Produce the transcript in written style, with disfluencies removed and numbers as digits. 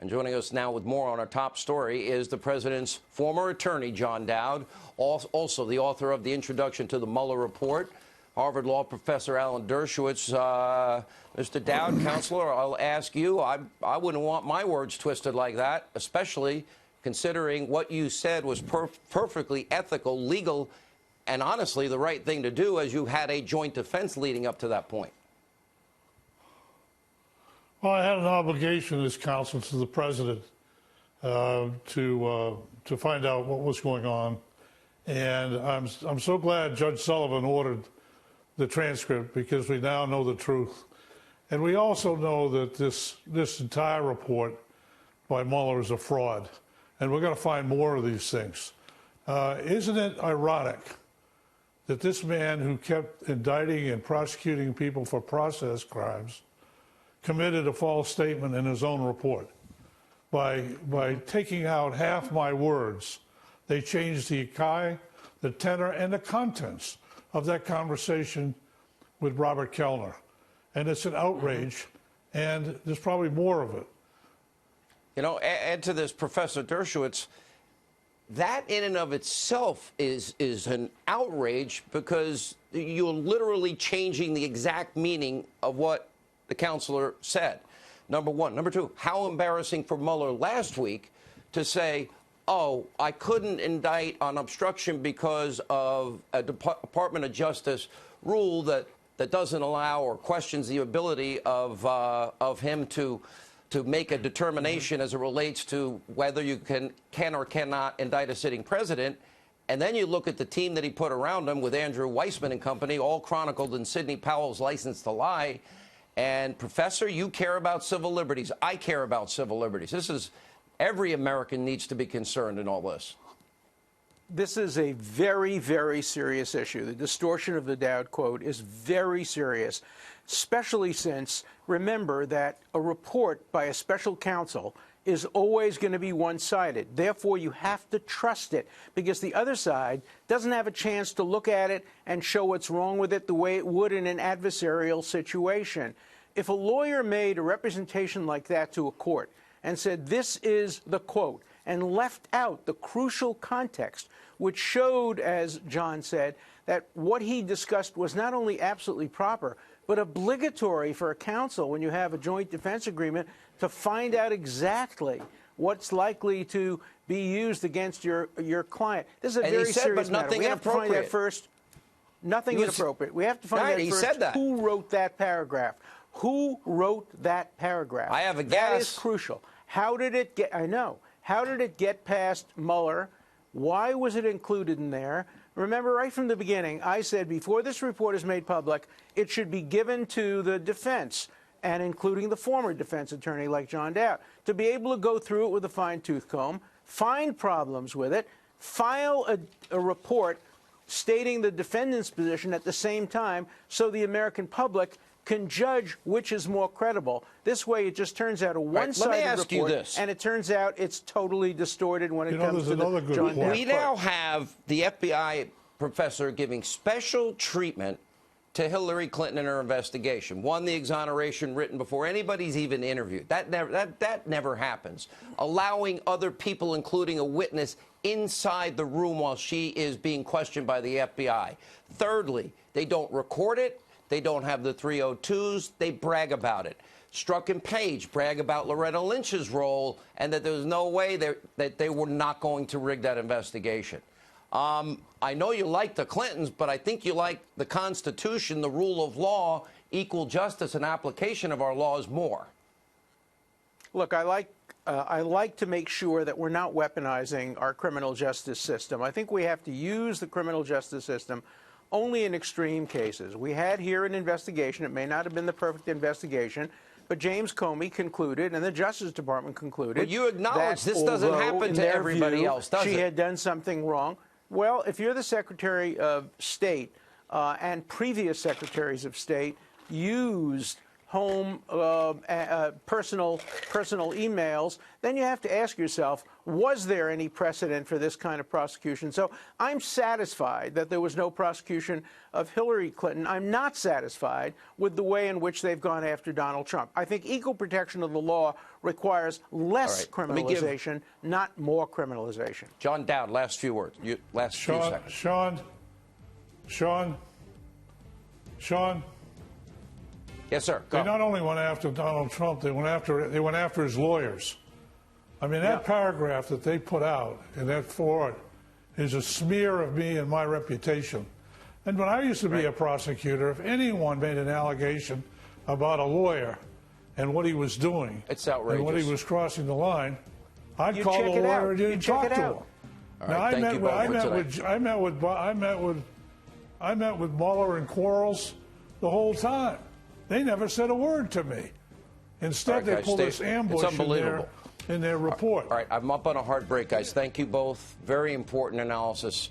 And joining us now with more on our top story is the president's former attorney, John Dowd, also the author of the introduction to the Mueller report, Harvard Law professor Alan Dershowitz. Mr. Dowd, counselor, I'll ask you, I wouldn't want my words twisted like that, especially considering what you said was perfectly ethical, legal, and honestly the right thing to do, as you had a joint defense leading up to that point. Well, I had an obligation as counsel to the president to find out what was going on, and I'm so glad Judge Sullivan ordered the transcript, because we now know the truth, and we also know that this entire report by Mueller is a fraud, and we're going to find more of these things. Isn't it ironic that this man who kept indicting and prosecuting people for process crimes committed a false statement in his own report? By taking out half my words, they changed the the tenor, and the contents of that conversation with Robert Kellner. And it's an outrage, and there's probably more of it. You know, add to this, Professor Dershowitz, that in and of itself is an outrage, because you're literally changing the exact meaning of what the counselor said. Number one. Number two, how embarrassing for Mueller last week to say, oh, I couldn't indict on obstruction because of a Department of Justice rule that doesn't allow or questions the ability of him to make a determination as it relates to whether you can or cannot indict a sitting president. And then you look at the team that he put around him with Andrew Weissman and company, all chronicled in Sidney Powell's License to Lie. And, Professor, you care about civil liberties. I care about civil liberties. This is, every American needs to be concerned in all this. This is a very, very serious issue. The distortion of the Dowd quote is very serious, especially since, remember that a report by a special counsel is always going to be one-sided. Therefore, you have to trust it, because the other side doesn't have a chance to look at it and show what's wrong with it the way it would in an adversarial situation. If a lawyer made a representation like that to a court and said, this is the quote, and left out the crucial context, which showed, as John said, that what he discussed was not only absolutely proper, but obligatory for a counsel when you have a joint defense agreement to find out exactly what's likely to be used against your client. This is a very serious matter. We have to find out first. Nothing inappropriate. We have to find out first who wrote that paragraph. Who wrote that paragraph? I have a guess. That is crucial. How did it get? I know. How did it get past Mueller? Why was it included in there? Remember, right from the beginning, I said before this report is made public, it should be given to the defense, and including the former defense attorney like John Dowd, to be able to go through it with a fine-tooth comb, find problems with it, file a report stating the defendant's position at the same time, so the American public can judge which is more credible. This way, it just turns out a one-sided report, and it turns out it's totally distorted when it comes to the John Dowd. We now have the FBI professor giving special treatment to Hillary Clinton in her investigation. One, the exoneration written before anybody's even interviewed. That never happens. Allowing other people, including a witness, inside the room while she is being questioned by the FBI. Thirdly, they don't record it. They don't have the 302s. They brag about it. Strzok and Page brag about Loretta Lynch's role, and that there was no way that they were not going to rig that investigation. I know you like the Clintons, but I think you like the Constitution, the rule of law, equal justice, and application of our laws more. Look, I like to make sure that we're not weaponizing our criminal justice system. I think we have to use the criminal justice system only in extreme cases. We had here an investigation. It may not have been the perfect investigation, but James Comey concluded, and the Justice Department concluded, but you acknowledge this doesn't happen to everybody else, does it? She had done something wrong. Well, if you're the Secretary of State and previous Secretaries of State used home personal emails, then you have to ask yourself, was there any precedent for this kind of prosecution? So I'm satisfied that there was no prosecution of Hillary Clinton. I'm not satisfied with the way in which they've gone after Donald Trump. I think equal protection of the law requires less criminalization, not more criminalization. John Dowd, last few words. Last few seconds. Sean. Yes, sir. Go. They not only went after Donald Trump, they went after his lawyers. I mean, that paragraph that they put out in that forward is a smear of me and my reputation. And when I used to be a prosecutor, if anyone made an allegation about a lawyer and what he was doing, it's outrageous, and what he was crossing the line, I'd call the lawyer and didn't talk to him. Now, I met with Mueller and Quarles the whole time. They never said a word to me. Instead, they pulled this ambush in their report. All right, I'm up on a hard break, guys. Thank you both. Very important analysis.